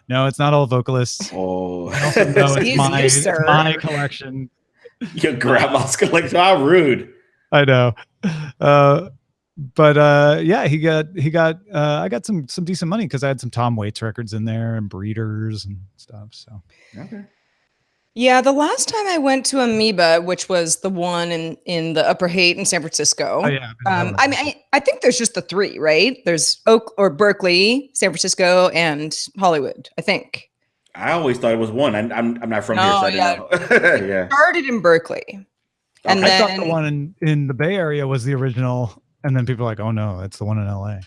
No, it's not all vocalists. Oh, I also know it's sir. my collection. your grandma's collection. How rude. I know. But yeah, I got some decent money because I had some Tom Waits records in there and Breeders and stuff. So Okay. Yeah, the last time I went to Amoeba, which was the one in the Upper Haight in San Francisco. Oh, yeah, I mean, I think there's just the three, right? There's Oak or Berkeley, San Francisco, and Hollywood. I think. I always thought it was one. I'm not from here, so I didn't know. Yeah. Started in Berkeley, and I then thought the one in the Bay Area was the original, and then people are like, "Oh no, it's the one in LA."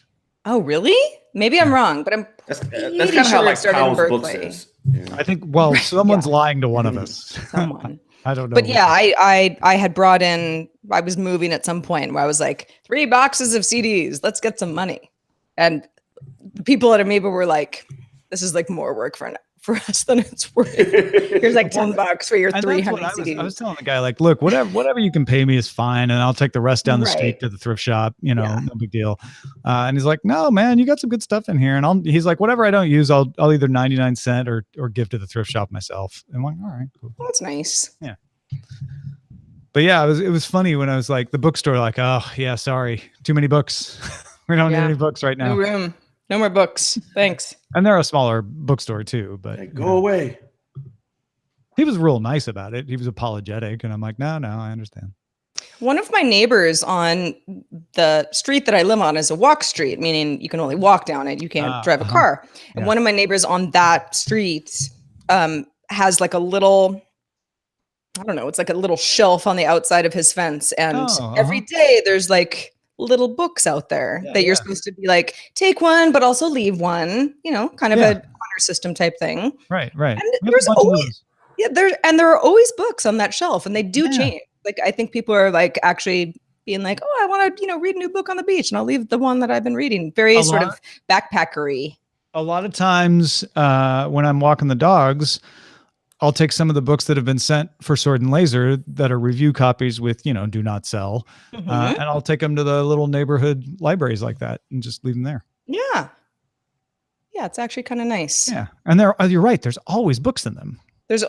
Oh, really? Maybe I'm wrong, but I'm That's pretty kind of sure how it like started in Powell's books Berkeley. is. Yeah. I think. Well, someone's lying to one of us. Someone. I don't know. But yeah, I had brought in. I was moving at some point where I was like, 3 boxes of CDs. Let's get some money. And the people at Amoeba were like, "This is like more work for us than it's worth. Here's like $10 for your And 300 that's what CDs." I was telling the guy, like, look, whatever you can pay me is fine, and I'll take the rest down the street to the thrift shop. You know, no big deal. And he's like, "No, man, you got some good stuff in here." And he's like, "Whatever I don't use, I'll either 99 cent or give to the thrift shop myself." And I'm like, "All right, cool." Well, that's nice. Yeah. But yeah, it was funny when I was like the bookstore, like, "Oh yeah, sorry, too many books. We don't need any books right now. No room. No more books. Thanks. And they're a smaller bookstore too, but Like, go away. He was real nice about it. He was apologetic, and I'm like, no, I understand. One of my neighbors on the street that I live on is a walk street, meaning you can only walk down it. You can't drive a car. And one of my neighbors on that street has like a little, I don't know, it's like a little shelf on the outside of his fence. And every day there's like little books out there that you're supposed to be like, take one, but also leave one, you know, kind of a honor system type thing. Right. And there's always, there are always books on that shelf, and they do change. Like, I think people are like actually being like, oh, I want to, read a new book on the beach, and I'll leave the one that I've been reading. Very sort of backpackery. A lot of times when I'm walking the dogs, I'll take some of the books that have been sent for Sword and Laser that are review copies with, do not sell. And I'll take them to the little neighborhood libraries like that and just leave them there. Yeah. Yeah. It's actually kind of nice. Yeah. And you're right. There's always books in them. There's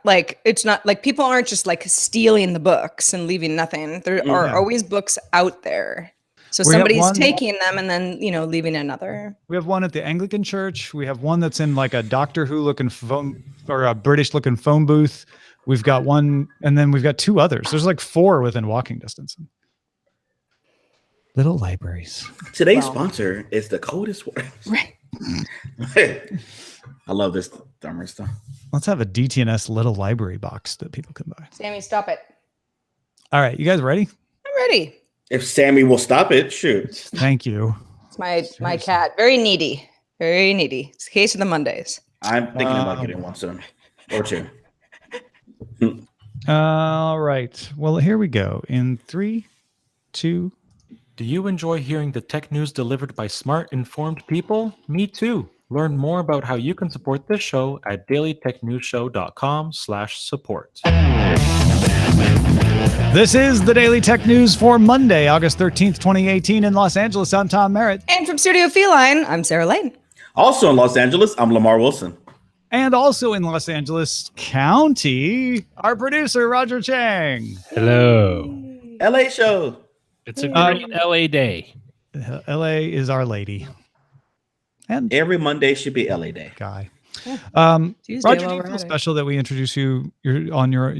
like, it's not like people aren't just like stealing the books and leaving nothing. There are always books out there. So somebody's taking them and then, leaving another. We have one at the Anglican church. We have one that's in like a Doctor Who looking phone, or a British looking phone booth. We've got one, and then we've got 2 others. There's like 4 within walking distance. Little libraries. Today's sponsor is the coldest one. Right. I love this dumber stuff. Let's have a DTNS little library box that people can buy. Sammy, stop it. All right. You guys ready? I'm ready. If Sammy will stop it, shoot. Thank you. It's my cat. Very needy. Very needy. It's the case of the Mondays. I'm thinking about getting one soon. Or 2. All right. Well, here we go. In 3, 2. Do you enjoy hearing the tech news delivered by smart, informed people? Me too. Learn more about how you can support this show at dailytechnewsshow.com/support. This is the Daily Tech News for Monday, August 13th, 2018 in Los Angeles. I'm Tom Merritt. And from Studio Feline, I'm Sarah Lane. Also in Los Angeles, I'm Lamarr Wilson. And also in Los Angeles County, our producer, Roger Chang. Hello. LA show. It's a great LA day. LA is our lady. And every Monday should be LA day. Guy. Roger, do you feel special that we introduce you on your,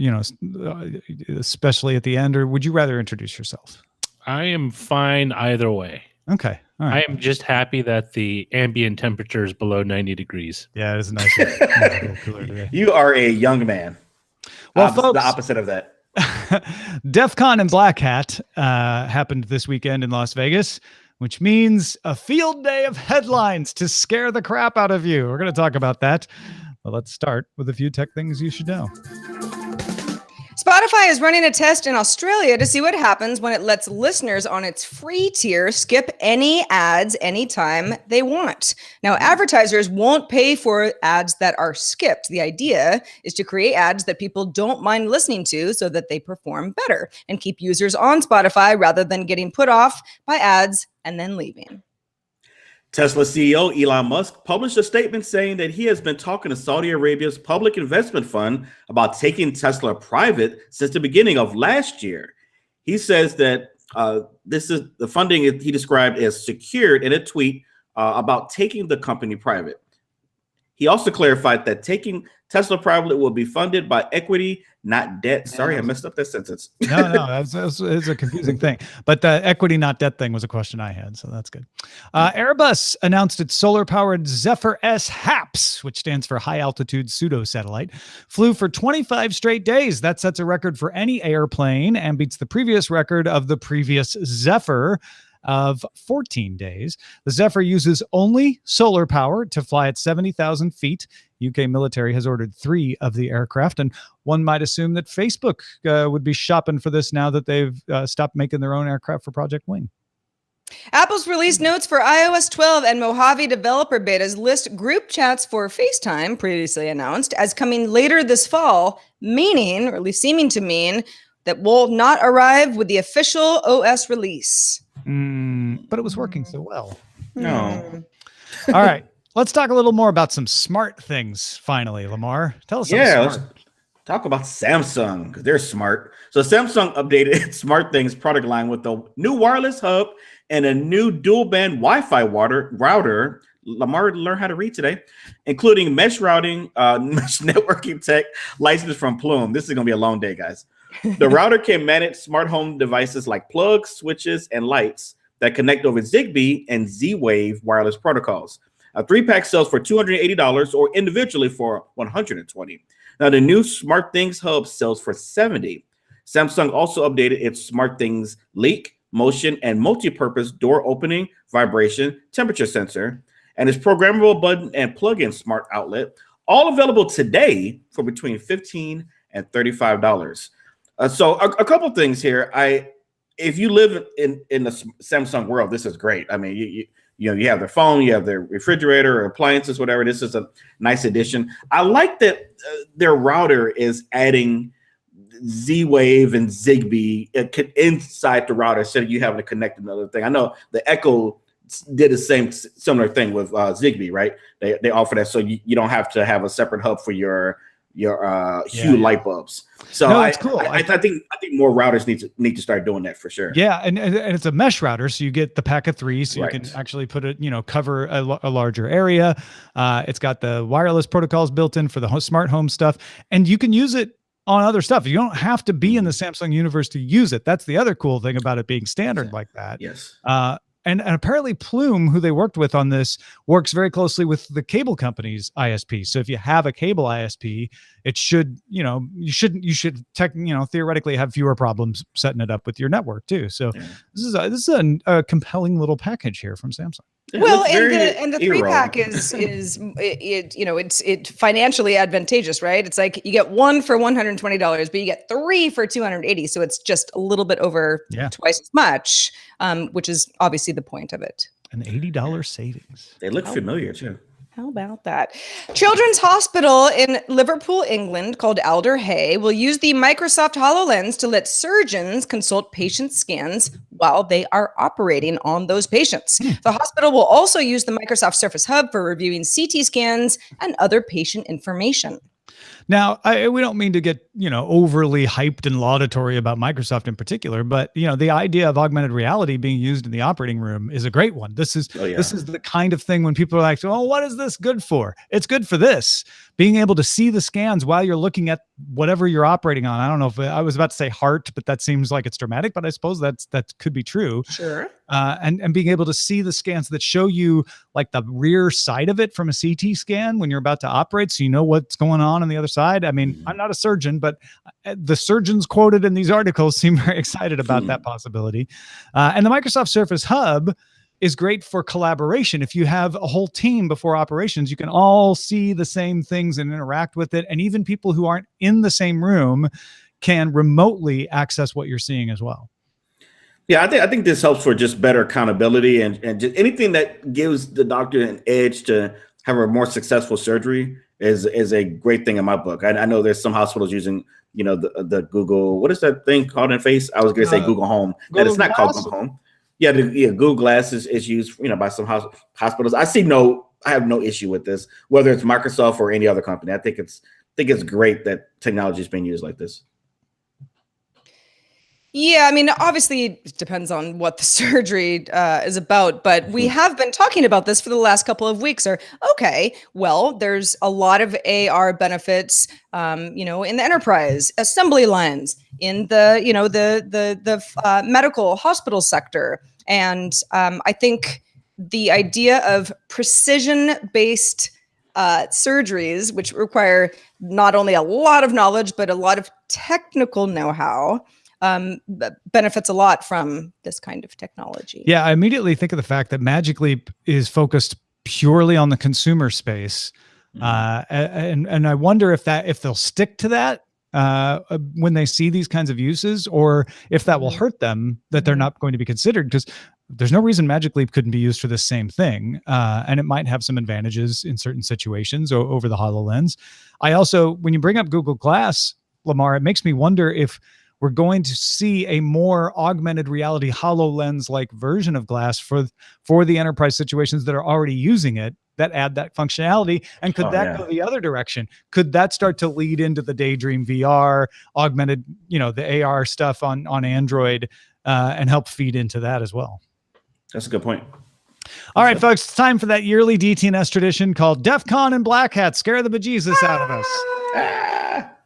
especially at the end, or would you rather introduce yourself? I am fine either way. Okay. All right. I am just happy that the ambient temperature is below 90 degrees. Yeah, it is nice. Cooler today. You are a young man. Well, folks, the opposite of that. DEFCON and Black Hat happened this weekend in Las Vegas, which means a field day of headlines to scare the crap out of you. We're going to talk about that. Well, let's start with a few tech things you should know. Spotify is running a test in Australia to see what happens when it lets listeners on its free tier skip any ads anytime they want. Now, advertisers won't pay for ads that are skipped. The idea is to create ads that people don't mind listening to so that they perform better and keep users on Spotify rather than getting put off by ads and then leaving. Tesla CEO Elon Musk published a statement saying that he has been talking to Saudi Arabia's public investment fund about taking Tesla private since the beginning of last year. He says that this is the funding he described as secured in a tweet about taking the company private. He also clarified that taking Tesla private will be funded by equity, not debt. Sorry, I messed up that sentence. No, it's a confusing thing. But the equity, not debt thing was a question I had, so that's good. Airbus announced its solar-powered Zephyr S HAPS, which stands for High Altitude Pseudo Satellite, flew for 25 straight days. That sets a record for any airplane and beats the previous record of the previous Zephyr of 14 days. The Zephyr uses only solar power to fly at 70,000 feet. UK military has ordered 3 of the aircraft, and one might assume that Facebook would be shopping for this now that they've stopped making their own aircraft for Project Wing. Apple's released notes for iOS 12 and Mojave developer betas list group chats for FaceTime, previously announced, as coming later this fall, meaning, or at least seeming to mean, that will not arrive with the official OS release. But it was working so well. No. All right. Let's talk a little more about some smart things, finally, Lamarr. Tell us something smart. Let's talk about Samsung, because they're smart. So Samsung updated its SmartThings product line with a new wireless hub and a new dual-band Wi-Fi router. Lamarr learned how to read today, including mesh routing, mesh networking tech licensed from Plume. This is going to be a long day, guys. The router can manage smart home devices like plugs, switches, and lights that connect over Zigbee and Z-Wave wireless protocols. A 3-pack sells for $280 or individually for $120. Now, the new SmartThings hub sells for $70. Samsung also updated its SmartThings leak, motion, and multi-purpose door opening, vibration, temperature sensor, and its programmable button and plug-in smart outlet, all available today for between $15 and $35. So a couple things here. If you live in the Samsung world, this is great. I mean, you have their phone, you have their refrigerator or appliances, whatever. This is a nice addition. I like that their router is adding Z-Wave and Zigbee inside the router instead of you having to connect another thing. I know the Echo did the similar thing with Zigbee, right? They offer that so you don't have to have a separate hub for your Hue light bulbs. So no, it's cool. I think more routers need to start doing that for sure. Yeah, and it's a mesh router, so you get the pack of 3, so you can actually put it, cover a larger area. It's got the wireless protocols built in for the smart home stuff, and you can use it on other stuff. You don't have to be in the Samsung universe to use it. That's the other cool thing about it being standard like that. Yes. And apparently Plume, who they worked with on this, works very closely with the cable company's ISP. So if you have a cable ISP, it should, you should theoretically have fewer problems setting it up with your network too. So this is a compelling little package here from Samsung. Well, and the 3-pack is it's financially advantageous, right? It's like you get 1 for $120, but you get 3 for $280. So it's just a little bit over twice as much, which is obviously the point of it. An $80 savings. They look familiar too. How about that? Children's Hospital in Liverpool, England, called Alder Hey, will use the Microsoft HoloLens to let surgeons consult patient scans while they are operating on those patients. The hospital will also use the Microsoft Surface Hub for reviewing CT scans and other patient information. Now, we don't mean to get, overly hyped and laudatory about Microsoft in particular, but, the idea of augmented reality being used in the operating room is a great one. This is the kind of thing when people are like, oh, what is this good for? It's good for this. Being able to see the scans while you're looking at whatever you're operating on. I don't know if I was about to say heart, but that seems like it's dramatic, but I suppose that could be true. Sure. And being able to see the scans that show you like the rear side of it from a CT scan when you're about to operate, so you know what's going on the other side. I mean, I'm not a surgeon, but the surgeons quoted in these articles seem very excited about that possibility. And the Microsoft Surface Hub is great for collaboration. If you have a whole team before operations, you can all see the same things and interact with it. And even people who aren't in the same room can remotely access what you're seeing as well. Yeah, I think this helps for just better accountability and just anything that gives the doctor an edge to have a more successful surgery is a great thing in my book. I know there's some hospitals using, the Google, what is that thing called in face? I was going to say Google Home. That it's not called Google Home. Yeah, Google Glass is used, by some hospitals. I have no issue with this, whether it's Microsoft or any other company. I think it's great that technology is being used like this. Yeah, I mean, obviously it depends on what the surgery is about, but we have been talking about this for the last couple of weeks. There's a lot of AR benefits, in the enterprise assembly lines, in the medical hospital sector, and I think the idea of precision-based surgeries, which require not only a lot of knowledge but a lot of technical know-how, benefits a lot from this kind of technology. Yeah, I immediately think of the fact that Magic Leap is focused purely on the consumer space, and I wonder if they'll stick to that when they see these kinds of uses, or if that will hurt them, that they're not going to be considered, because there's no reason Magic Leap couldn't be used for the same thing, and it might have some advantages in certain situations over the HoloLens. I also, when you bring up Google Glass, Lamarr, it makes me wonder if we're going to see a more augmented reality HoloLens-like version of Glass for the enterprise situations that are already using it, that add that functionality. And could that go the other direction? Could that start to lead into the Daydream VR, augmented, the AR stuff on Android, and help feed into that as well? That's a good point. All right, folks, it's time for that yearly DTNS tradition called DEFCON and Black Hat Scare the Bejesus out of us.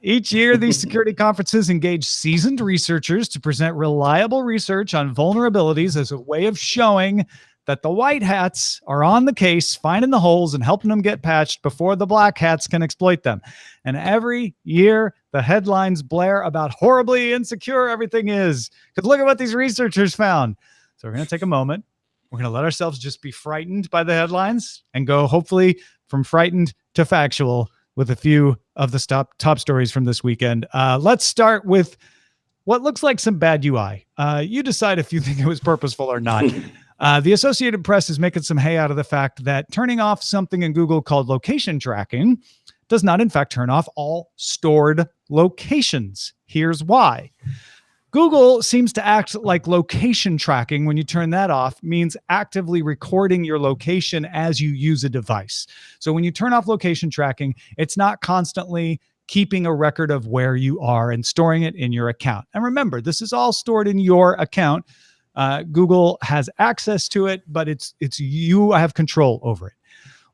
Each year, these security conferences engage seasoned researchers to present reliable research on vulnerabilities as a way of showing that the white hats are on the case, finding the holes and helping them get patched before the black hats can exploit them. And every year, the headlines blare about horribly insecure everything is. Because look at what these researchers found. So we're going to take a moment. We're going to let ourselves just be frightened by the headlines and go, hopefully, from frightened to factual with a few of the top stories from this weekend. Let's start with what looks like some bad UI. You decide if you think it was purposeful or not. The Associated Press is making some hay out of the fact that turning off something in Google called location tracking does not, in fact, turn off all stored locations. Here's why. Google seems to act like location tracking, when you turn that off, means actively recording your location as you use a device. So when you turn off location tracking, it's not constantly keeping a record of where you are and storing it in your account. And remember, this is all stored in your account. Google has access to it, but it's you have control over it.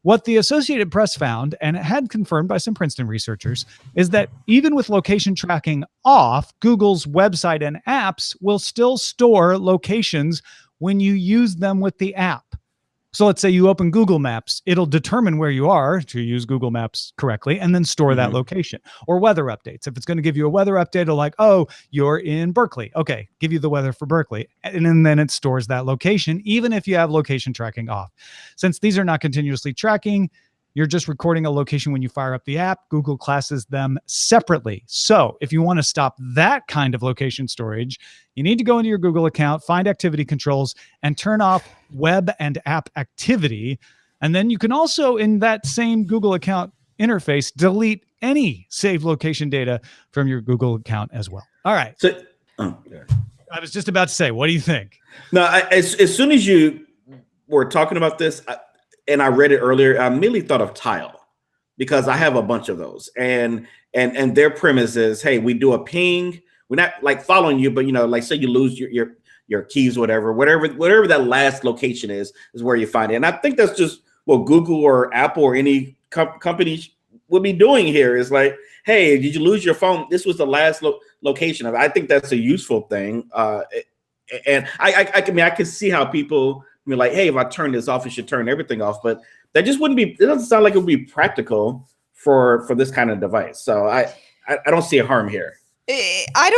What the Associated Press found, and it had confirmed by some Princeton researchers, is that even with location tracking off, Google's website and apps will still store locations when you use them with the app. So let's say you open Google Maps, it'll determine where you are, to use Google Maps correctly, and then store that location. Or weather updates. If it's going to give you a weather update, it'll like, oh, you're in Berkeley. Okay, give you the weather for Berkeley. And then it stores that location, even if you have location tracking off. Since these are not continuously tracking, you're just recording a location when you fire up the app. Google classes them separately. So if you want to stop that kind of location storage, you need to go into your Google account, find activity controls, and turn off web and app activity. And then you can also, in that same Google account interface, delete any saved location data from your Google account as well. All right. So, I was just about to say, what do you think? No, as soon as you were talking about this, and I read it earlier, I immediately thought of Tile, because I have a bunch of those. And their premise is, hey, we do a ping. We're not like following you, but like say you lose your keys, whatever that last location is where you find it. And I think that's just what Google or Apple or any company would be doing here, is like, hey, did you lose your phone? This was the last location. I think that's a useful thing. And I can see how people like, hey, if I turn this off, you should turn everything off. But that just wouldn't be, it doesn't sound like it would be practical for this kind of device. So I don't see a harm here. I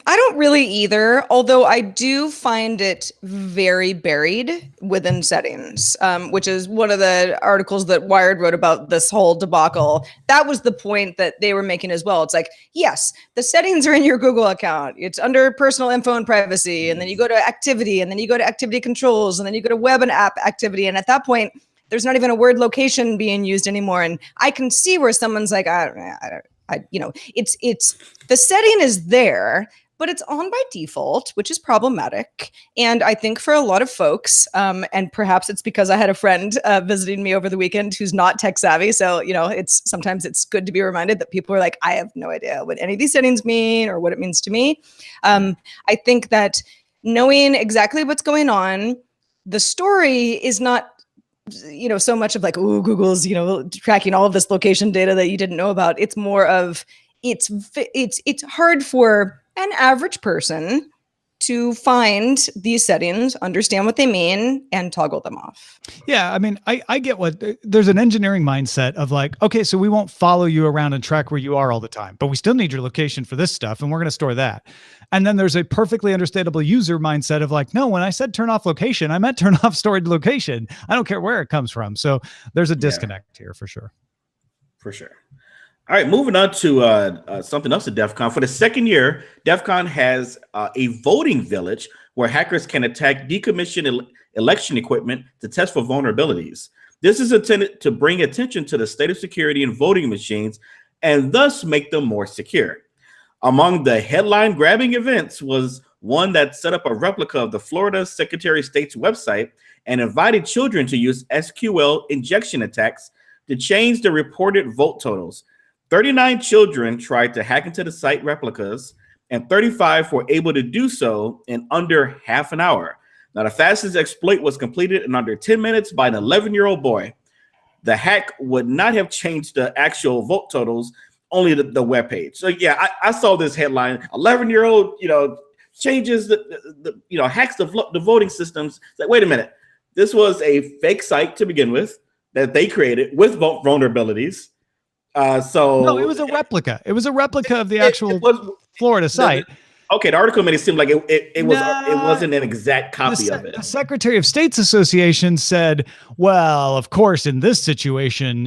don't really either, although I do find it very buried within settings, which is one of the articles that Wired wrote about this whole debacle. That was the point that they were making as well. It's like, yes, the settings are in your Google account. It's under personal info and privacy. And then you go to activity, and then you go to activity controls, and then you go to web and app activity. And at that point, there's not even a word location being used anymore. And I can see where someone's like, it's the setting is there, but it's on by default, which is problematic. And I think for a lot of folks, and perhaps it's because I had a friend visiting me over the weekend who's not tech savvy. So, sometimes it's good to be reminded that people are like, I have no idea what any of these settings mean or what it means to me. I think that knowing exactly what's going on, the story is not so much of like, oh, Google's, tracking all of this location data that you didn't know about. It's more of it's hard for an average person to find these settings, understand what they mean, and toggle them off. Yeah, I mean, I get there's an engineering mindset of like, okay, so we won't follow you around and track where you are all the time, but we still need your location for this stuff, and we're going to store that. And then there's a perfectly understandable user mindset of like, no, when I said turn off location, I meant turn off stored location. I don't care where it comes from. So there's a disconnect here for sure. For sure. All right, moving on to something else at DEF CON. For the second year, DEF CON has a voting village where hackers can attack decommissioned election equipment to test for vulnerabilities. This is intended to bring attention to the state of security in voting machines and thus make them more secure. Among the headline-grabbing events was one that set up a replica of the Florida Secretary of State's website and invited children to use SQL injection attacks to change the reported vote totals. 39 children tried to hack into the site replicas, and 35 were able to do so in under half an hour. Now, the fastest exploit was completed in under 10 minutes by an 11-year-old boy. The hack would not have changed the actual vote totals, only the webpage. So, yeah, I saw this headline, 11-year-old, changes hacks the voting systems. It's like, wait a minute. This was a fake site to begin with that they created with vulnerabilities. No, it was a replica. It was a replica of the actual Florida site. The article made it seem like it wasn't an exact copy of it. The Secretary of State's Association said, well, of course, in this situation,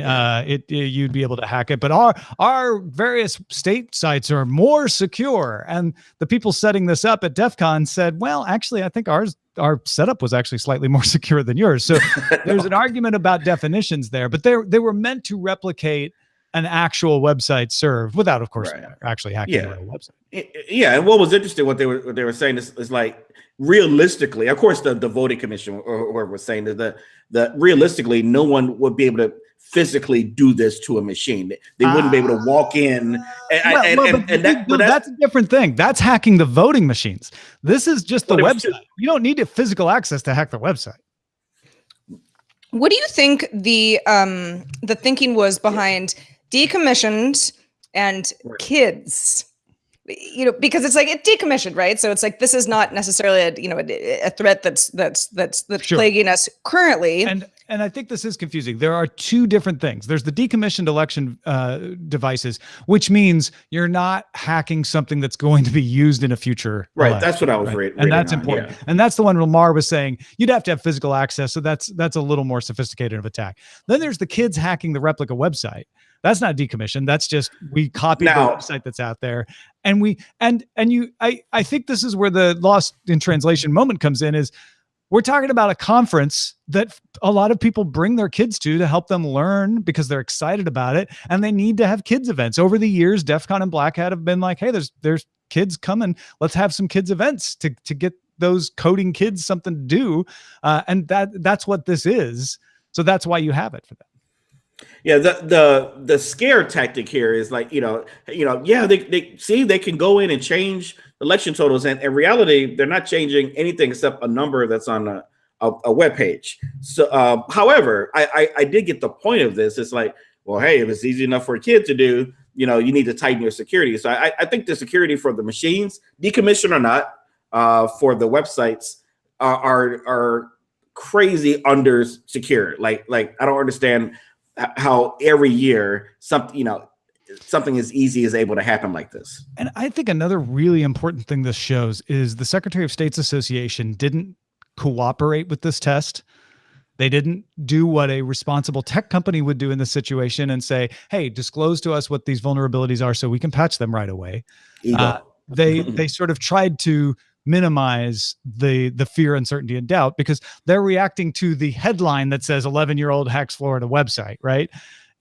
you'd be able to hack it, but our various state sites are more secure. And the people setting this up at DEF CON said, well, actually, I think our setup was actually slightly more secure than yours. So there's an argument about definitions there, but they were meant to replicate an actual website served without, of course, actually hacking the real website. Yeah, and what was interesting, what they were saying is like realistically, of course, the voting commission or was saying that realistically, no one would be able to physically do this to a machine. They wouldn't be able to walk in, that's a different thing. That's hacking the voting machines. This is just the website. You don't need physical access to hack the website. What do you think the thinking was behind decommissioned and kids? Because it's like it's decommissioned, right? So it's like this is not necessarily a threat that's sure. plaguing us currently. And I think this is confusing. There are two different things. There's the decommissioned election devices, which means you're not hacking something that's going to be used in a future election. That's what I was reading. And that's important. Yeah. And that's the one Lamarr was saying you'd have to have physical access. So that's a little more sophisticated of attack. Then there's the kids hacking the replica website. That's not decommissioned. That's just we copied the website that's out there, and I think this is where the lost in translation moment comes in. Is we're talking about a conference that a lot of people bring their kids to help them learn because they're excited about it, and they need to have kids events. Over the years, DEF CON and Black Hat have been like, hey, there's kids coming. Let's have some kids events to get those coding kids something to do, and that's what this is. So that's why you have it for them. Yeah, the scare tactic here is like, they can go in and change election totals, and in reality, they're not changing anything except a number that's on a web page. So, however, I did get the point of this. It's like, well, hey, if it's easy enough for a kid to do, you need to tighten your security. So I think the security for the machines, decommissioned or not, for the websites are crazy under secure. Like I don't understand how every year something as easy is able to happen like this. And I think another really important thing this shows is the Secretary of State's Association didn't cooperate with this test. They didn't do what a responsible tech company would do in this situation and say, hey, disclose to us what these vulnerabilities are so we can patch them right away. They sort of tried to minimize the fear, uncertainty, and doubt because they're reacting to the headline that says 11-year-old hacks Florida website, right?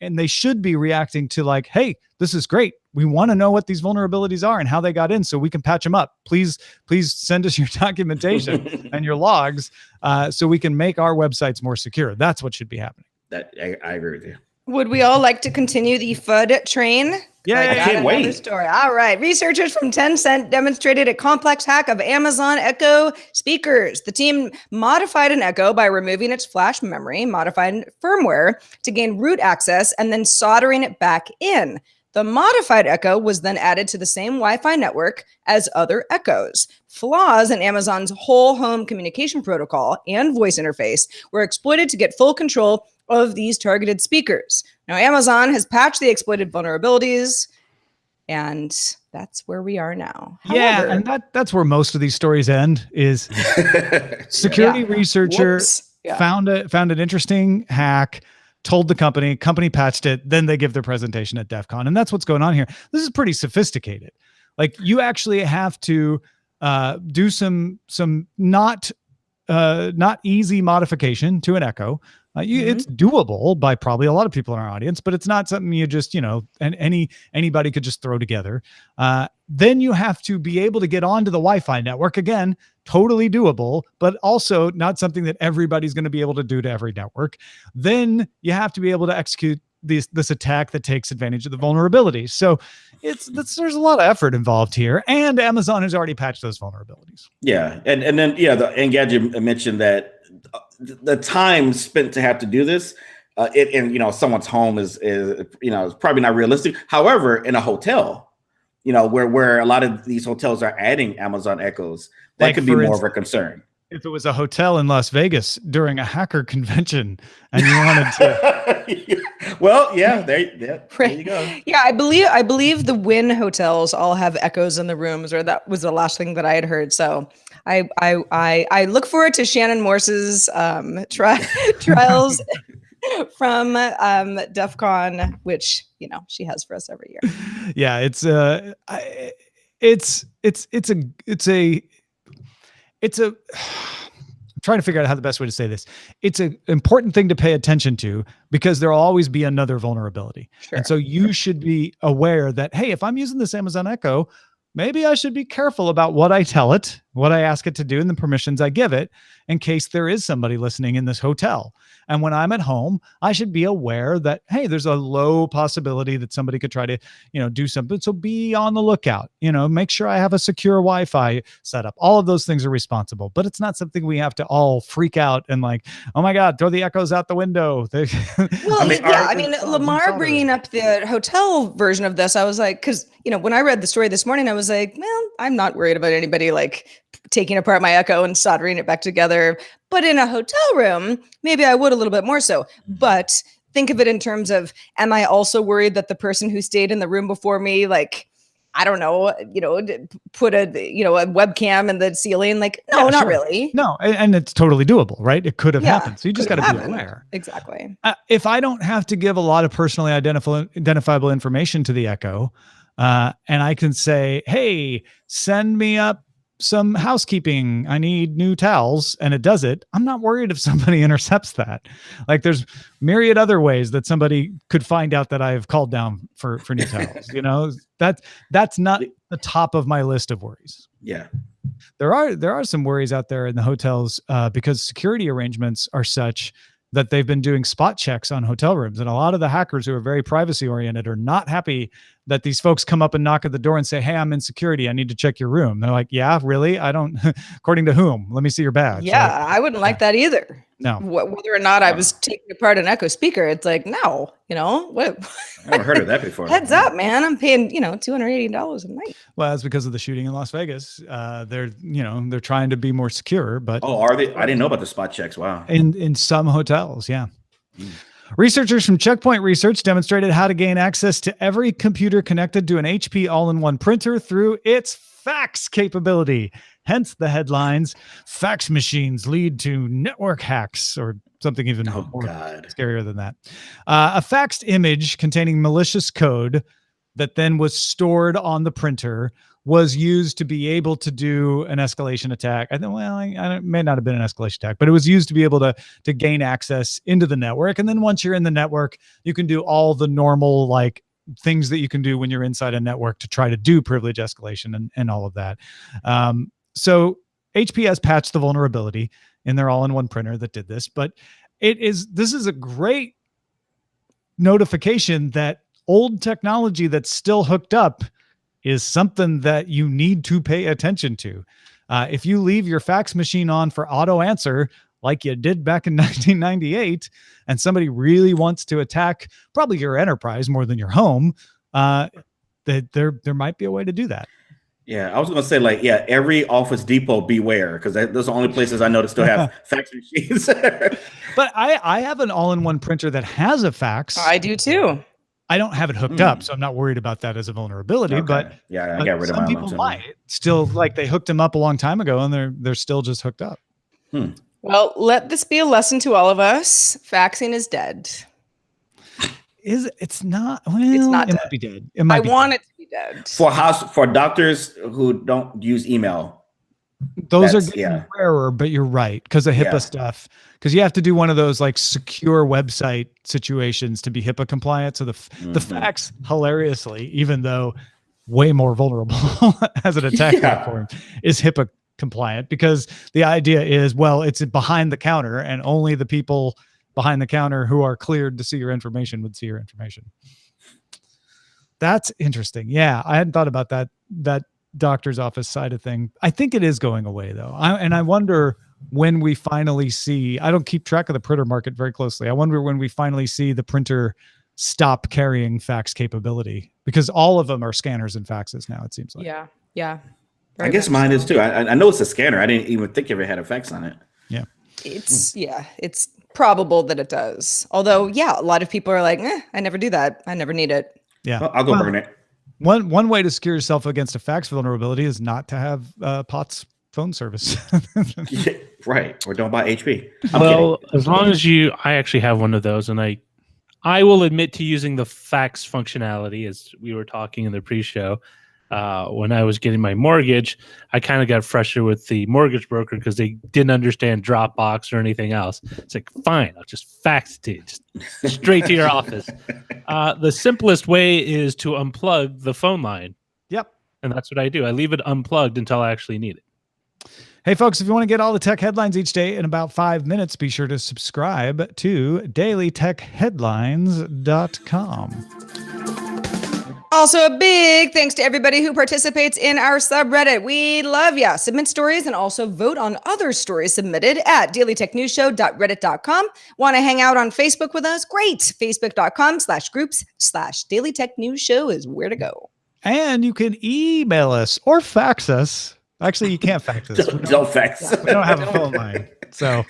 And they should be reacting to like, hey, this is great. we want to know what these vulnerabilities are and how they got in so we can patch them up. Please send us your documentation and your logs so we can make our websites more secure. That's what should be happening. I agree with you. Would we all like to continue the FUD train? Yeah, I can't wait. Story. All right. Researchers from Tencent demonstrated a complex hack of Amazon Echo speakers. The team modified an Echo by removing its flash memory, modifying firmware to gain root access, and then soldering it back in. The modified Echo was then added to the same Wi-Fi network as other Echoes. Flaws in Amazon's whole home communication protocol and voice interface were exploited to get full control of these targeted speakers. Now, Amazon has patched the exploited vulnerabilities, and that's where we are now. However, and that's where most of these stories end. Is security researcher found an interesting hack, told the company patched it, then they give their presentation at DEFCON, and that's what's going on here. This is pretty sophisticated. Like, you actually have to do some not easy modification to an Echo. It's doable by probably a lot of people in our audience, but it's not something you just, and anybody could just throw together. Then you have to be able to get onto the Wi-Fi network. Again, totally doable, but also not something that everybody's going to be able to do to every network. Then you have to be able to execute this attack that takes advantage of the vulnerabilities. So there's a lot of effort involved here, and Amazon has already patched those vulnerabilities. Yeah, and then Engadget mentioned that the time spent to have to do this, someone's home is probably not realistic. However, in a hotel, where a lot of these hotels are adding Amazon Echoes, that could be more of a concern. If it was a hotel in Las Vegas during a hacker convention and you wanted to, well, there you go. Yeah, I believe the Wynn hotels all have Echoes in the rooms, or that was the last thing that I had heard. So I look forward to Shannon Morse's trials from DEFCON, which she has for us every year. Yeah, it's I'm trying to figure out how the best way to say this. It's an important thing to pay attention to because there'll always be another vulnerability. Sure. And so you should be aware that, hey, if I'm using this Amazon Echo, maybe I should be careful about what I tell it, what I ask it to do, and the permissions I give it in case there is somebody listening in this hotel. And when I'm at home, I should be aware that, hey, there's a low possibility that somebody could try to, do something. So be on the lookout, make sure I have a secure Wi-Fi setup. All of those things are responsible, but it's not something we have to all freak out and like, oh my God, throw the Echoes out the window. Lamarr bringing up the hotel version of this, I was like, because, when I read the story this morning, I was like, well, I'm not worried about anybody like taking apart my Echo and soldering it back together. But in a hotel room, maybe I would a little bit more so. But think of it in terms of, am I also worried that the person who stayed in the room before me, like, I don't know, put a webcam in the ceiling? Like, no, not really. No, and it's totally doable, right? It could have happened. So you just got to be aware. Exactly. If I don't have to give a lot of personally identifiable information to the Echo, and I can say, hey, send me up some housekeeping, I need new towels, and it does it, I'm not worried if somebody intercepts that. Like, there's myriad other ways that somebody could find out that I've called down for new towels. That's not the top of my list of worries. Yeah. There are some worries out there in the hotels because security arrangements are such that they've been doing spot checks on hotel rooms. And a lot of the hackers who are very privacy oriented are not happy that these folks come up and knock at the door and say, hey, I'm in security, I need to check your room. They're like, yeah, really? I don't, according to whom? Let me see your badge. Yeah, I wouldn't like that either. No. Whether or not I was taking apart an Echo speaker, it's like, no, what? I never heard of that before. Heads up, man. I'm paying, $280 a night. Well, that's because of the shooting in Las Vegas. They're trying to be more secure, but. Oh, are they? I didn't know about the spot checks. Wow. In some hotels. Yeah. Researchers from Checkpoint Research demonstrated how to gain access to every computer connected to an HP all-in-one printer through its fax capability. Hence the headlines, fax machines lead to network hacks, or something even more scarier than that. A faxed image containing malicious code that then was stored on the printer was used to be able to do an escalation attack. I think, it may not have been an escalation attack, but it was used to be able to gain access into the network. And then once you're in the network, you can do all the normal, like, things that you can do when you're inside a network to try to do privilege escalation and all of that. So HP has patched the vulnerability in their all-in-one printer that did this, but this is a great notification that old technology that's still hooked up is something that you need to pay attention to. If you leave your fax machine on for auto answer, like you did back in 1998, and somebody really wants to attack probably your enterprise more than your home, there might be a way to do that. Yeah, I was going to say, like, yeah, every Office Depot beware, because those are the only places I know that still have fax machines. But I have an all-in-one printer that has a fax. I do too. I don't have it hooked up, so I'm not worried about that as a vulnerability. Okay. But yeah, I got rid of some people might still, like, they hooked them up a long time ago, and they're still just hooked up. Well, let this be a lesson to all of us. Faxing is dead. It's not? Well, it's not. It might be dead. It might. I want it to be dead for doctors who don't use email. Those are getting rarer, but you're right, because of HIPAA stuff. Because you have to do one of those like secure website situations to be HIPAA compliant. So the fax, hilariously, even though way more vulnerable as an attack platform, is HIPAA compliant, because the idea is, well, it's behind the counter, and only the people behind the counter who are cleared to see your information would see your information. That's interesting. Yeah, I hadn't thought about that doctor's office side of thing. I think it is going away, though. I wonder when we finally see, I don't keep track of the printer market very closely. I wonder when we finally see the printer stop carrying fax capability, because all of them are scanners and faxes now, it seems like. Yeah. I guess mine is too. I know it's a scanner. I didn't even think it had a fax on it. Yeah. It's probable that it does. Although, a lot of people are like, I never do that. I never need it. Yeah. Well, I'll go burn it. One way to secure yourself against a fax vulnerability is not to have POTS phone service. Right. Or don't buy HP. Well, as long as I actually have one of those, and I will admit to using the fax functionality, as we were talking in the pre-show. When I was getting my mortgage, I kind of got frustrated with the mortgage broker because they didn't understand Dropbox or anything else. It's like, fine, I'll just fax it to you, just straight to your office. The simplest way is to unplug the phone line. Yep. And that's what I do. I leave it unplugged until I actually need it. Hey, folks, if you want to get all the tech headlines each day in about 5 minutes, be sure to subscribe to dailytechheadlines.com. Also, a big thanks to everybody who participates in our subreddit. We love ya. Submit stories and also vote on other stories submitted at dailytechnewsshow.reddit.com. Want to hang out on Facebook with us? Great. Facebook.com/groups/dailytechnewsshow is where to go. And you can email us or fax us. Actually, you can't fax us. Don't fax. We don't have a phone line. So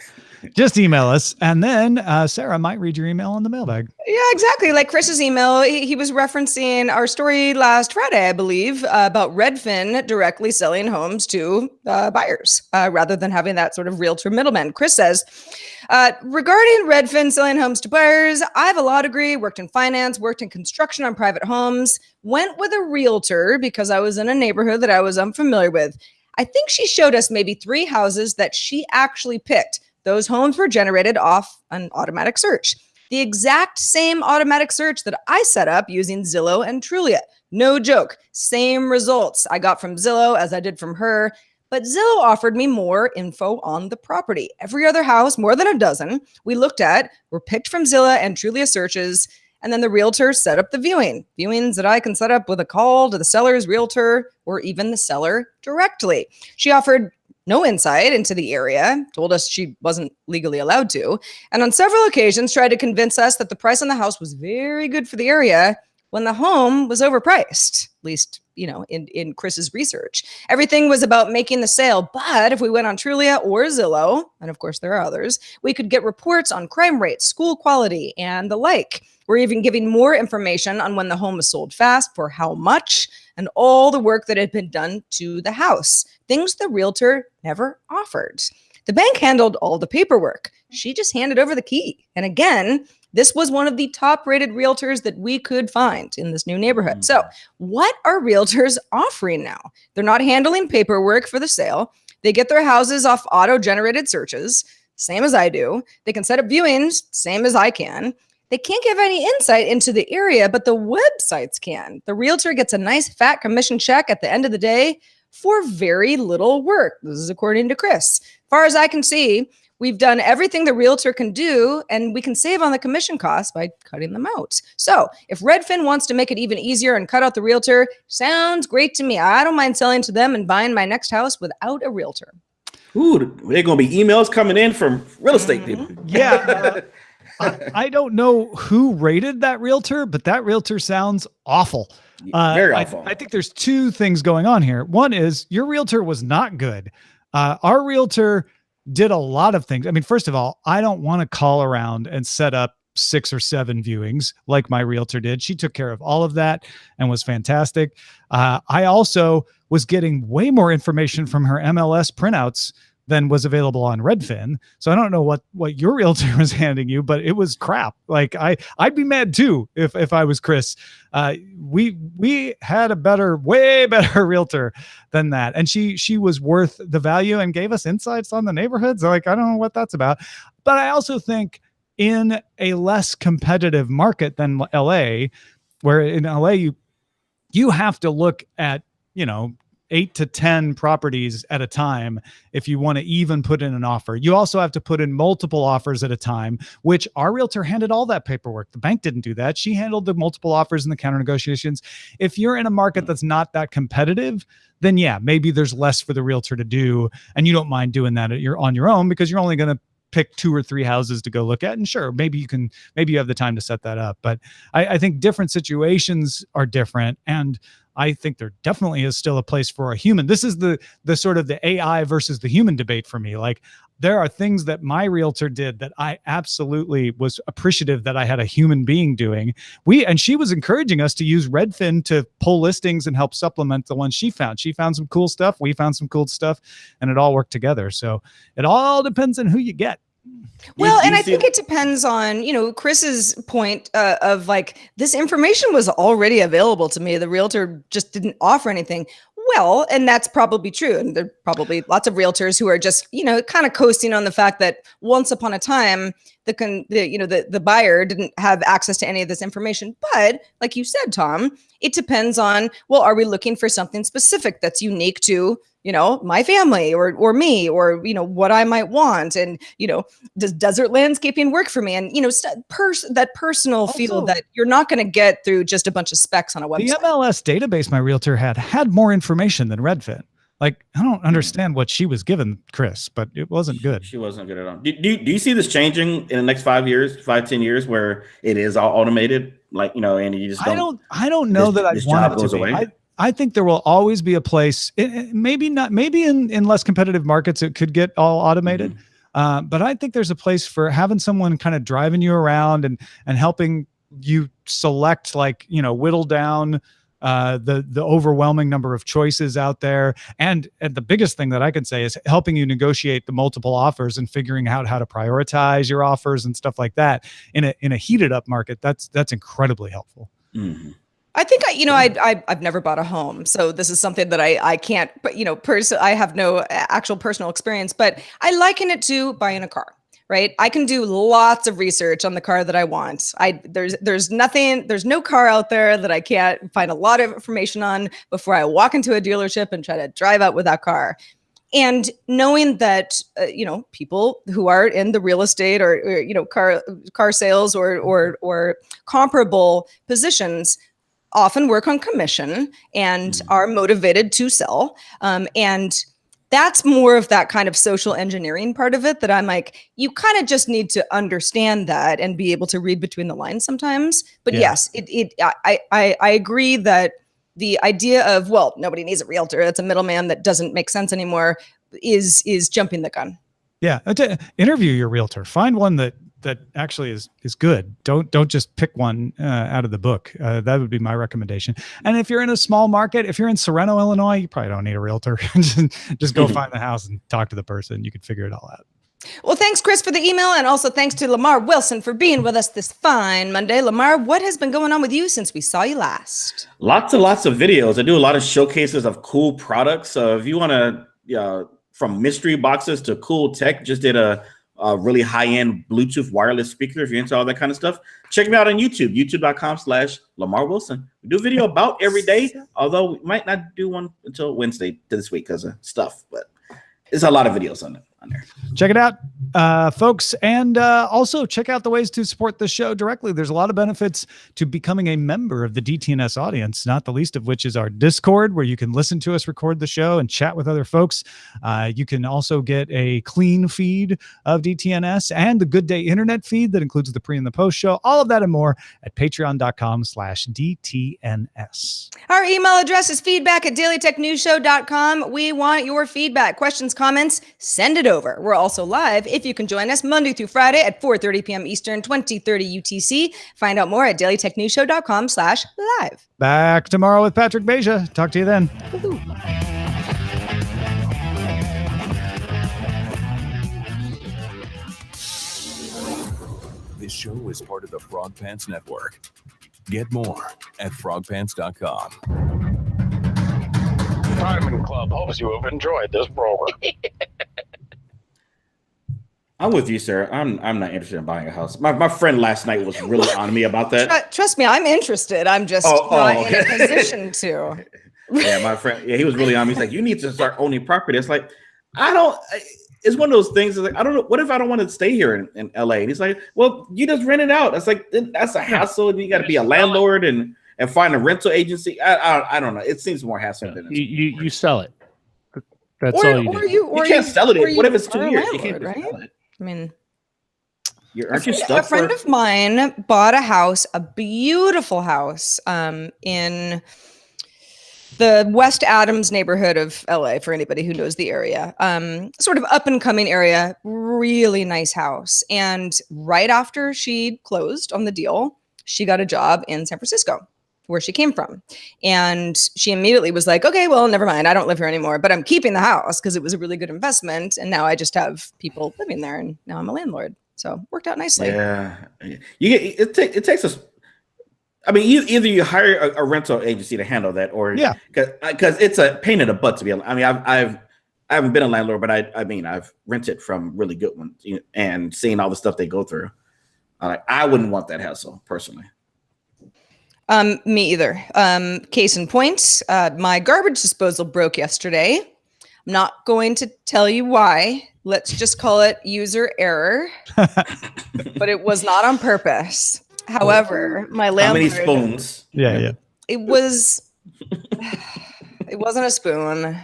just email us, and then Sarah might read your email on the mailbag. Yeah, exactly. Like Chris's email, he was referencing our story last Friday, I believe, about Redfin directly selling homes to buyers rather than having that sort of realtor middleman. Chris says, regarding Redfin selling homes to buyers, I have a law degree, worked in finance, worked in construction on private homes, went with a realtor because I was in a neighborhood that I was unfamiliar with. I think she showed us maybe 3 houses that she actually picked. Those homes were generated off an automatic search. The exact same automatic search that I set up using Zillow and Trulia. No joke. Same results I got from Zillow as I did from her, but Zillow offered me more info on the property. Every other house, more than a dozen, we looked at were picked from Zillow and Trulia searches, and then the realtor set up the viewings that I can set up with a call to the seller's realtor or even the seller directly. She offered no insight into the area, told us she wasn't legally allowed to, and on several occasions tried to convince us that the price on the house was very good for the area when the home was overpriced, at least, in Chris's research. Everything was about making the sale, but if we went on Trulia or Zillow, and of course there are others, we could get reports on crime rates, school quality, and the like. We're even giving more information on when the home was sold fast, for how much, and all the work that had been done to the house. Things the realtor never offered. The bank handled all the paperwork. She just handed over the key. And again, this was one of the top-rated realtors that we could find in this new neighborhood. So what are realtors offering now? They're not handling paperwork for the sale. They get their houses off auto-generated searches, same as I do. They can set up viewings, same as I can. They can't give any insight into the area, but the websites can. The realtor gets a nice fat commission check at the end of the day for very little work. This is according to Chris. As far as I can see, we've done everything the realtor can do, and we can save on the commission costs by cutting them out. So if Redfin wants to make it even easier and cut out the realtor, sounds great to me. I don't mind selling to them and buying my next house without a realtor. Ooh, they're going to be emails coming in from real estate people. Yeah. I don't know who rated that realtor, but that realtor sounds awful. Very awful. I think there's two things going on here. One is your realtor was not good. Our realtor did a lot of things. I mean, first of all, I don't want to call around and set up 6 or 7 viewings like my realtor did. She took care of all of that and was fantastic. I also was getting way more information from her MLS printouts than was available on Redfin. So I don't know what your realtor was handing you, but it was crap. Like I'd be mad too if I was Chris. We had a way better realtor than that. And she was worth the value and gave us insights on the neighborhoods. Like, I don't know what that's about. But I also think in a less competitive market than LA, where in LA, you have to look at, 8 to 10 properties at a time if you want to even put in an offer. You also have to put in multiple offers at a time, which our realtor handled all that paperwork. The bank didn't do that. She handled the multiple offers and the counter negotiations. If you're in a market that's not that competitive, then yeah, maybe there's less for the realtor to do, and you don't mind doing that on your own because you're only going to pick 2 or 3 houses to go look at. And sure, maybe you have the time to set that up. But I think different situations are different. And I think there definitely is still a place for a human. This is the sort of the AI versus the human debate for me. Like, there are things that my realtor did that I absolutely was appreciative that I had a human being doing. And she was encouraging us to use Redfin to pull listings and help supplement the ones she found. She found some cool stuff. We found some cool stuff, and it all worked together. So it all depends on who you get. Well, and I think it depends on, Chris's point of like, this information was already available to me. The realtor just didn't offer anything. Well, and that's probably true. And there are probably lots of realtors who are just, kind of coasting on the fact that once upon a time, the buyer didn't have access to any of this information. But like you said, Tom, it depends on, well, are we looking for something specific that's unique to my family or me, or, what I might want. And, does desert landscaping work for me? And, that personal also, feel that you're not going to get through just a bunch of specs on a website. The MLS database my realtor had more information than Redfin. Like, I don't understand what she was given, Chris, but it wasn't good. She wasn't good at all. Do you see this changing in the next 5 years, 10 years, where it is all automated? Like, and you just I don't know that I want it to be. I think there will always be a place, maybe in less competitive markets, it could get all automated. But I think there's a place for having someone kind of driving you around and helping you select, like, whittle down the overwhelming number of choices out there. And the biggest thing that I can say is helping you negotiate the multiple offers and figuring out how to prioritize your offers and stuff like that in a heated up market. That's incredibly helpful. Mm-hmm. I think I've never bought a home, so this is something that I can't, but I have no actual personal experience, but I liken it to buying a car, right? I can do lots of research on the car that I want. There's no car out there that I can't find a lot of information on before I walk into a dealership and try to drive out with that car. And knowing that, people who are in the real estate or car sales or comparable positions often work on commission and are motivated to sell. And that's more of that kind of social engineering part of it that I'm like, you kind of just need to understand that and be able to read between the lines sometimes. But yes, I agree that the idea of, well, nobody needs a realtor, it's a middleman that doesn't make sense anymore, is jumping the gun. Yeah. Interview your realtor. Find one that actually is good. Don't just pick one out of the book. That would be my recommendation. And if you're in a small market, if you're in Sorrento, Illinois, you probably don't need a realtor. Just go find the house and talk to the person. You can figure it all out. Well, thanks, Chris, for the email. And also thanks to Lamarr Wilson for being with us this fine Monday. Lamarr, what has been going on with you since we saw you last? Lots and lots of videos. I do a lot of showcases of cool products. So if you want to, from mystery boxes to cool tech, just did a really high-end Bluetooth wireless speaker. If you're into all that kind of stuff, check me out on YouTube, youtube.com/Lamarr Wilson. We do a video about every day, although we might not do one until Wednesday this week because of stuff, but there's a lot of videos on there. Check it out, folks. And also check out the ways to support the show directly. There's a lot of benefits to becoming a member of the DTNS audience, not the least of which is our Discord, where you can listen to us record the show and chat with other folks. You can also get a clean feed of DTNS and the Good Day Internet feed that includes the pre and the post show. All of that and more at patreon.com/DTNS. Our email address is feedback@dailytechnewsshow.com. We want your feedback, questions, comments. Send it over. We're also live if you can join us Monday through Friday at 4:30 p.m. Eastern, 20:30 UTC. Find out more at dailytechnewsshow.com/live. Back tomorrow with Patrick Beja. Talk to you then. Woo-hoo. This show is part of the Frog Pants Network. Get more at frogpants.com. Diamond Club hopes you have enjoyed this program. I'm with you, sir. I'm not interested in buying a house. My friend last night was really on me about that. Trust me, I'm interested. I'm just not in a position to. Yeah, my friend. Yeah, he was really on me. He's like, you need to start owning property. It's like, it's one of those things. Like, I don't know. What if I don't want to stay here in LA? And he's like, well, you just rent it out. It's like, that's a hassle. And you got to be a landlord and find a rental agency. I don't know. It seems more hassle than it's you sell it. That's all you do. You can't sell it. What if it's 2 years? You can't right? sell it. I mean, aren't you stuck? A friend of mine bought a house, a beautiful house, in the West Adams neighborhood of LA, for anybody who knows the area. Sort of up and coming area, really nice house. And right after she closed on the deal, she got a job in San Francisco, where she came from. And she immediately was like, okay, well, never mind. I don't live here anymore, but I'm keeping the house because it was a really good investment. And now I just have people living there and now I'm a landlord. So worked out nicely. Yeah. It takes us. I mean, either you hire a rental agency to handle that or because it's a pain in the butt to be. I mean, I haven't been a landlord, but I mean, I've rented from really good ones and seen all the stuff they go through. I wouldn't want that hassle personally. Me either. Case in point, my garbage disposal broke yesterday. I'm not going to tell you why. Let's just call it user error. But it was not on purpose. However, my landlord. How many spoons? Yeah. It was. It wasn't a spoon.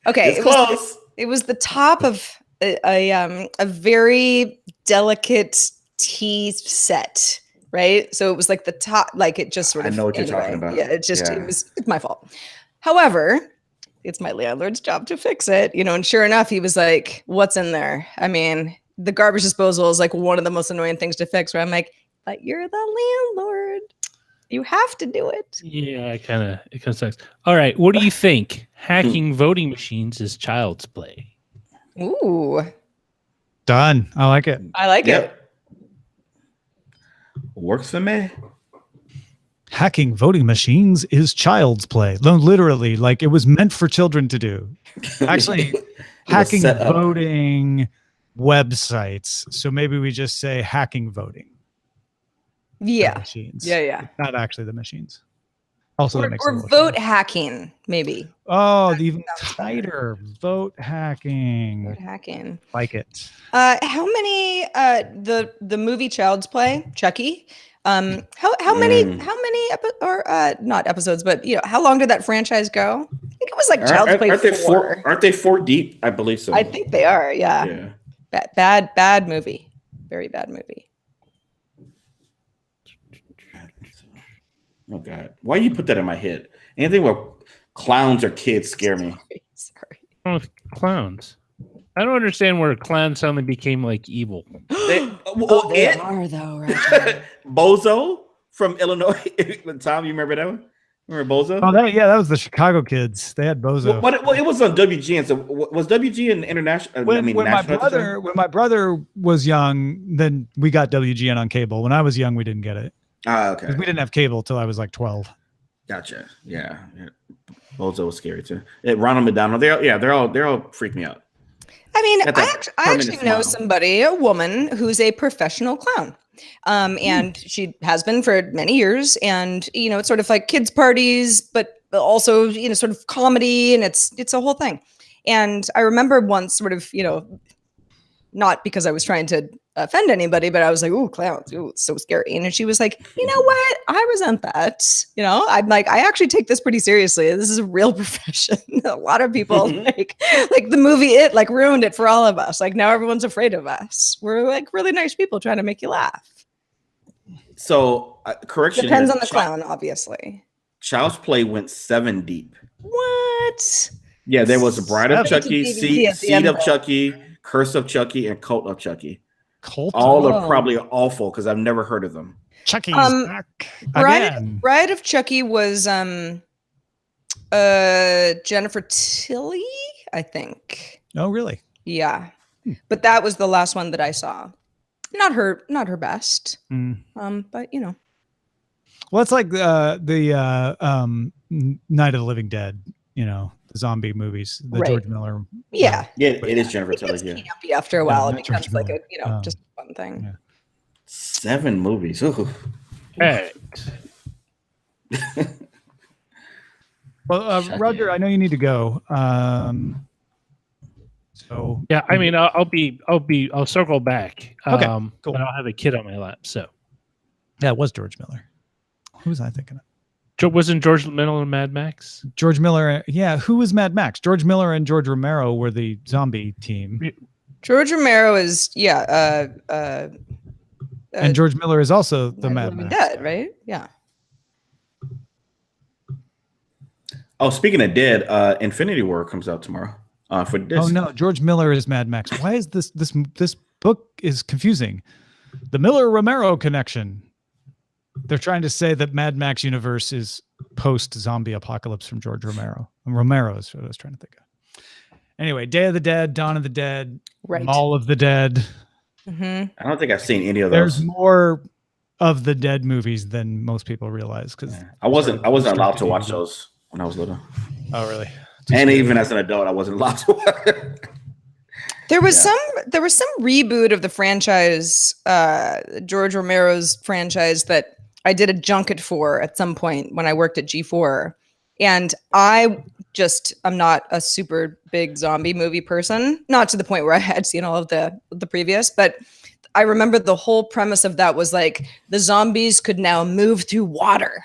Okay, it's close. It was the top of a very delicate tea set. Right. So it was like the top, like it just sort of. I know what you're talking about. Yeah, it's my fault. However, it's my landlord's job to fix it, and sure enough, he was like, what's in there? I mean, the garbage disposal is like one of the most annoying things to fix, where I'm like, but you're the landlord. You have to do it. Yeah, it kind of sucks. All right. What do you think? Hacking voting machines is child's play. Ooh. Done. I like it. I like it. Works for me. Hacking voting machines is child's play. No, literally, like it was meant for children to do. Actually, hacking voting websites. So maybe we just say hacking voting. Yeah. Machines. Yeah. Not actually the machines. Also, that makes or vote hacking, maybe. Oh, the even tighter vote hacking. Vote hacking. Like it. How many the movie Child's Play, Chucky? How many not episodes, but how long did that franchise go? I think it was like Child's Play 4. Aren't they 4 deep? I believe so. I think they are. Yeah. Bad movie. Very bad movie. Oh God! Why you put that in my head? Anything with clowns or kids scare me. Sorry. Oh, clowns. I don't understand where clowns suddenly became like evil. They are though, right? Bozo from Illinois. Tom, you remember that one? Remember Bozo? Oh, that was the Chicago kids. They had Bozo. Well, it was on WGN. So was WGN international? When my brother was young, then we got WGN on cable. When I was young, we didn't get it. Okay. We didn't have cable till I was like 12. Gotcha. Yeah. Bozo was scary too. Ronald McDonald. They're all freak me out. I mean, Got that I actually permanent know smile. somebody, a woman who's a professional clown. And she has been for many years. And, you know, it's sort of like kids' parties, but also, you know, sort of comedy, and it's a whole thing. And I remember once sort of, you know, not because I was trying to offend anybody, but I was like, "Ooh, clowns! Ooh, it's so scary." And she was like, "You know what? I resent that. You know, I'm like, I actually take this pretty seriously. This is a real profession. A lot of people like the movie It like ruined it for all of us. Like now everyone's afraid of us. We're like really nice people trying to make you laugh. So, correction. Depends here. on the clown, obviously. Child's Play went 7 deep. What? Yeah, there was a Bride of Seven. Chucky, It's a DVD at the Seed end, of though. Chucky, Curse of Chucky, and Cult of Chucky. Cult. All Oh. are probably awful because I've never heard of them. Chucky's back again. Bride of Chucky was Jennifer Tilly, I think. Oh, really? Yeah. But that was the last one that I saw. Not her best. But you know. Well, it's like the Night of the Living Dead, you know, the zombie movies, the Right. George Miller. Yeah. Yeah, it is Jennifer It Tilly. gets Yeah, campy after a while. not It becomes George like Miller. a, you know, just a fun thing. Yeah. 7 movies. Ooh. Hey. Well, Roger, I know you need to go. So Yeah, I mean, I'll circle back. Okay, cool. But I'll have a kid on my lap. So, yeah, it was George Miller. Who was I thinking of? wasn't George Miller and Mad Max? George Miller. Yeah, who was Mad Max? George Miller and George Romero were the zombie team, George Romero is and George Miller is also the Night Mad of the Living Max. Dead, right? Yeah. Oh, speaking of dead, Infinity War comes out tomorrow. For this. Oh no, George Miller is Mad Max. Why is this book is confusing? The Miller Romero connection. They're trying to say that Mad Max universe is post zombie apocalypse from George Romero. And Romero is what I was trying to think of. Anyway, Day of the Dead, Dawn of the Dead, Right. Mall of the Dead. Mm-hmm. I don't think I've seen any of There's those. more of the Dead movies than most people realize because I wasn't allowed to watch those when I was little, Oh, really? and even as an adult, I wasn't allowed to watch. There was some reboot of the franchise, George Romero's franchise, that I did a junket for at some point when I worked at G4. And I'm not a super big zombie movie person, not to the point where I had seen all of the previous, but I remember the whole premise of that was like the zombies could now move through water.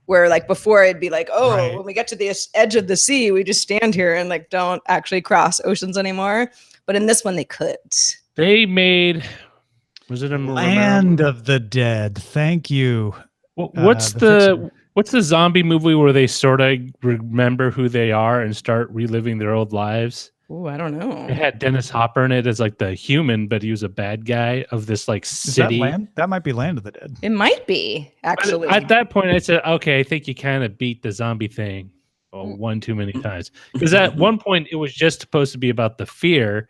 Where like before it'd be like, oh, Right. when we get to the edge of the sea, we just stand here and like don't actually cross oceans anymore. But in this one, they could. They made. Was it a Land of the Dead. Thank you. What's the the zombie movie where they sort of remember who they are and start reliving their old lives? Oh, I don't know. It had Dennis Hopper in it as like the human, but he was a bad guy of this like Is city. that Land? That might be Land of the Dead. It might be, actually. At that point, I said, okay, I think you kind of beat the zombie thing one too many times. Because at one point, it was just supposed to be about the fear.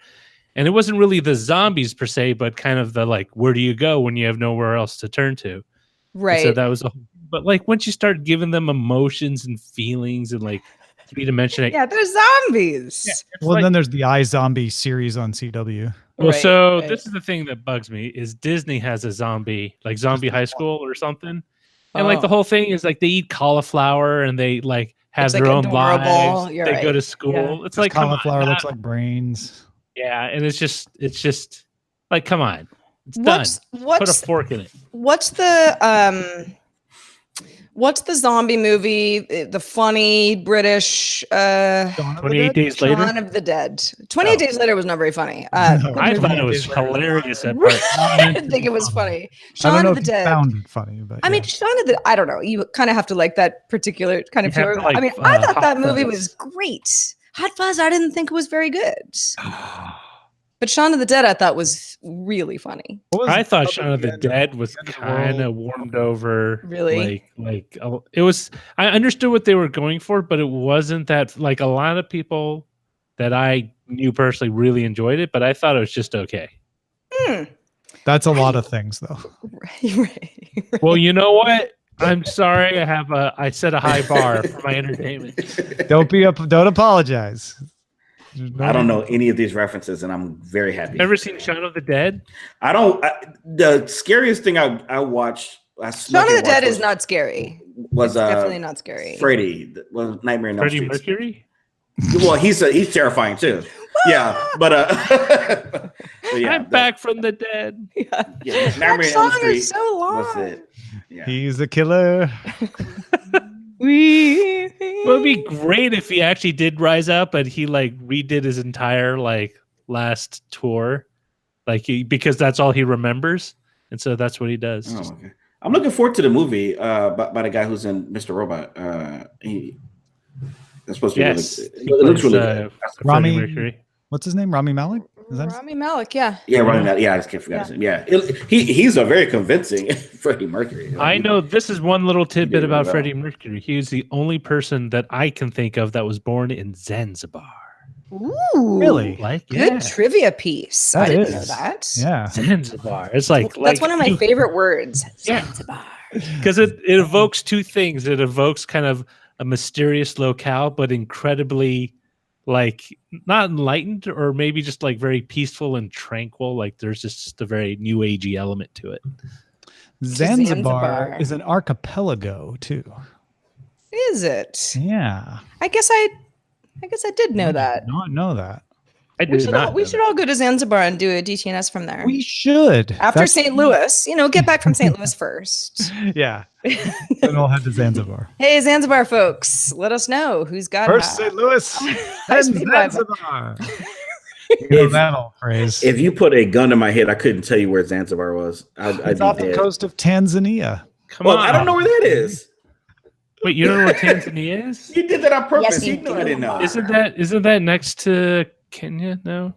And it wasn't really the zombies per se, but kind of the like, where do you go when you have nowhere else to turn to? Right. And so that was, but like once you start giving them emotions and feelings and like three-dimensional. Yeah, they're zombies. Yeah, Well, like, then there's the iZombie series on CW. well, Right, so right. this is the thing that bugs me is Disney has a zombie, like Zombie High School or something. And like the whole thing is like they eat cauliflower and they like have It's, their like, own adorable. lives. You're They right. go to school. Yeah. It's like come on, Cauliflower looks like brains. yeah, and it's just like come on, it's What's done. Put a what's fork in it. what's the zombie movie? The funny British 28 Days Later. Shaun of the Dead. 28 Days Later was not very funny. I No. thought it was hilarious at part. I didn't think it was funny. I Shaun don't know of the if you Dead. found it funny, but I mean, Shaun of the, I don't know. You kind of have to like that particular kind of You have feel. to like, I mean, I thought Hot that movie Fuzz. was great. Hot Fuzz, I didn't think it was very good. But Shaun of the Dead, I thought was really funny. I thought Shaun of the Dead was End of the kind of world. warmed over. Really? Like it was. I understood what they were going for, but it wasn't that. Like a lot of people that I knew personally really enjoyed it, but I thought it was just okay. that's a lot of things, though. Right. Well, you know what? I'm sorry. I set a high bar for my entertainment. Don't apologize. I don't know any of these references, and I'm very happy. Ever seen Shaun of the Dead? I don't. The scariest thing I watched. Shaun of the Dead is not scary. Was definitely not scary. Freddy was Nightmare on Elm Street. Freddie Mercury? Well, he's terrifying too. Yeah, but yeah, I'm back from the dead. Yeah, That song is so long. Was it? Yeah. He's a killer. It would be great if he actually did rise up, but he like redid his entire like last tour, because that's all he remembers, and so that's what he does. Oh, okay. I'm looking forward to the movie by the guy who's in Mr. Robot. That's supposed to be it looks really good. Rami Mercury. What's his name? Rami Malek? Is that Rami Malek, yeah. Yeah, Rami Malek. Yeah, I just forgot his name. Yeah, he's a very convincing Freddie Mercury. I know this is one little tidbit about Freddie Mercury. He was the only person that I can think of that was born in Zanzibar. Ooh, really? Good trivia piece. I didn't know that. Yeah, Zanzibar. It's like that's one of my favorite words. Zanzibar. Because it evokes two things. It evokes kind of a mysterious locale, but incredibly like not enlightened, or maybe just like very peaceful and tranquil. Like there's just a very new agey element to it. Zanzibar is an archipelago too. Is it? Yeah. I guess I did know that. I did not know that. We should all go to Zanzibar and do a DTNS from there. We should. After St. Louis, get back from St. Louis first. Yeah. Then we'll head to Zanzibar. Hey, Zanzibar folks, let us know who's got first St. Louis, then Zanzibar. That old phrase. If you put a gun to my head, I couldn't tell you where Zanzibar was. It's off the coast of Tanzania. Come on. I don't know where that is. Wait, you don't know where Tanzania is? You did that on purpose. Yes, you know I didn't know. Isn't that next to Kenya? No.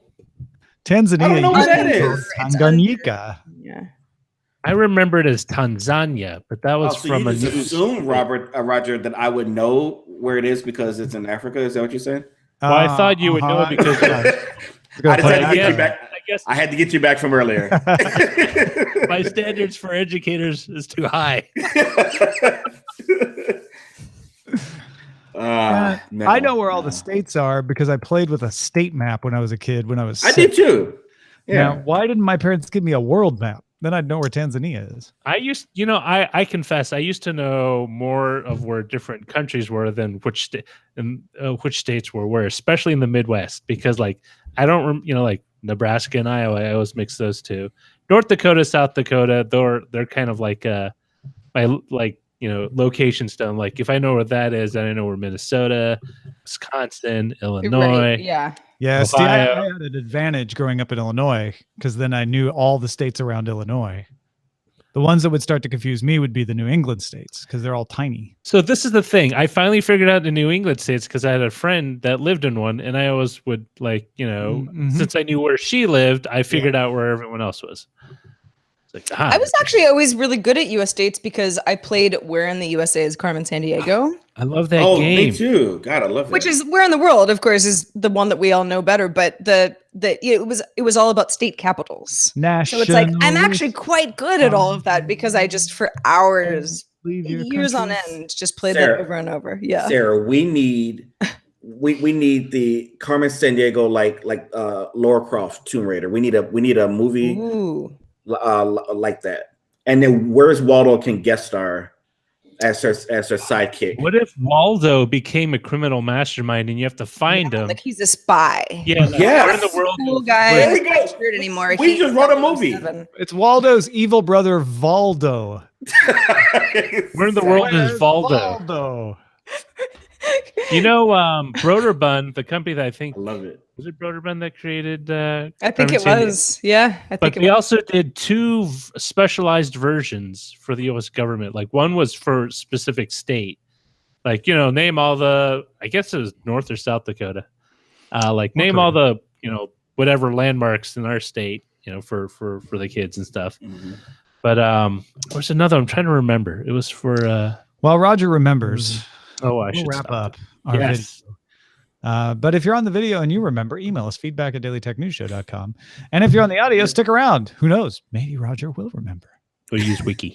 Tanzania. I don't know where that is. Tanganyika. Yeah. I remember it as Tanzania, but that was so from you just assume, Roger, that I would know where it is because it's in Africa. Is that what you're saying? Well, I thought you would know it because I had to get you back from earlier. My standards for educators is too high. No, I know where all the states are because I played with a state map when I was a kid. When I was 6. I did too. Yeah. Now, why didn't my parents give me a world map? Then I'd know where Tanzania is. I confess, I used to know more of where different countries were than which states were where, especially in the Midwest, because like I don't, like Nebraska and Iowa, I always mix those two. North Dakota, South Dakota, they're kind of like my location stone. Like if I know where that is, then I know where Minnesota, Wisconsin, Illinois. Right. Yeah. Yeah, Steve, I had an advantage growing up in Illinois because then I knew all the states around Illinois. The ones that would start to confuse me would be the New England states because they're all tiny. So this is the thing. I finally figured out the New England states because I had a friend that lived in one, and I always would since I knew where she lived, I figured out where everyone else was. It's like, I was actually always really good at U.S. states because I played Where in the USA is Carmen Sandiego. I love that game. Me too. God, I love that. Which is Where in the World, of course, is the one that we all know better. But it was all about state capitals. National. So it's like I'm actually quite good at all of that because I just for hours, years on end, just played that over and over. Yeah, Sarah, we need the Carmen Sandiego like Lara Croft Tomb Raider. We need a movie. Ooh. Like that, and then Where's Waldo can guest star as her sidekick. What if Waldo became a criminal mastermind and you have to find him? Like he's a spy. Yeah, yeah. In the world, cool guy. There we go. Shirt anymore. We just wrote a movie. It's Waldo's evil brother Valdo. Where in the world is Valdo? Broderbund, the company that I think I love it. Was it Broderbund that created? I think it was. Yeah, I think. But they also did two specialized versions for the U.S. government. Like one was for a specific state. Like name all the. I guess it was North or South Dakota. Name all the whatever landmarks in our state. For the kids and stuff. Mm-hmm. But there's another. I'm trying to remember. It was for. While Roger remembers. We'll wrap up our video. But if you're on the video and you remember, email us feedback@dailytechnewsshow.com. And if you're on the audio, stick around. Who knows? Maybe Roger will remember. We'll use Wiki.